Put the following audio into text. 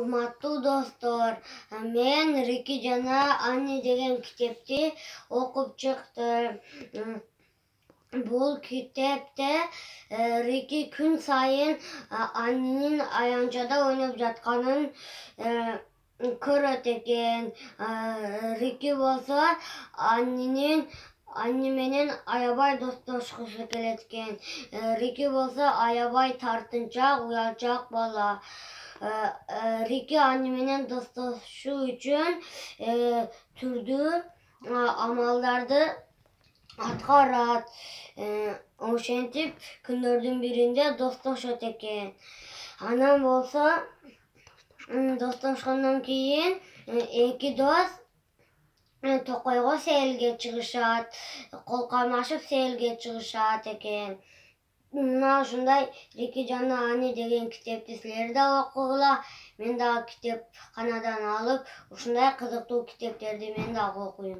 Урматтуу достор, мен Рики жана Анни деген китепти окуп чыктым. Бул китепте Рики күн сайын Аннинин аянтчада ойноп жатканын көрөт экен. Рики болсо Анни менен аябай достошкусу келет экен. Рики болсо аябай тартынчаак, уялчаак бала. Рики Анни менен достошуу үчүн түрдүү амалдарды аткарат. Ошентип күндөрдүн биринде достошот экен. Анан болсо достошкондон кийин эки дос токойго сейилге чыгышат, кол кармашып сейилге чыгышат экен. Мына ушундай Рики жана Анни деген китепти силер да окугула. Мен дагы китепканадан алып, ушундай кызыктуу китептерди мен дагы окуйм.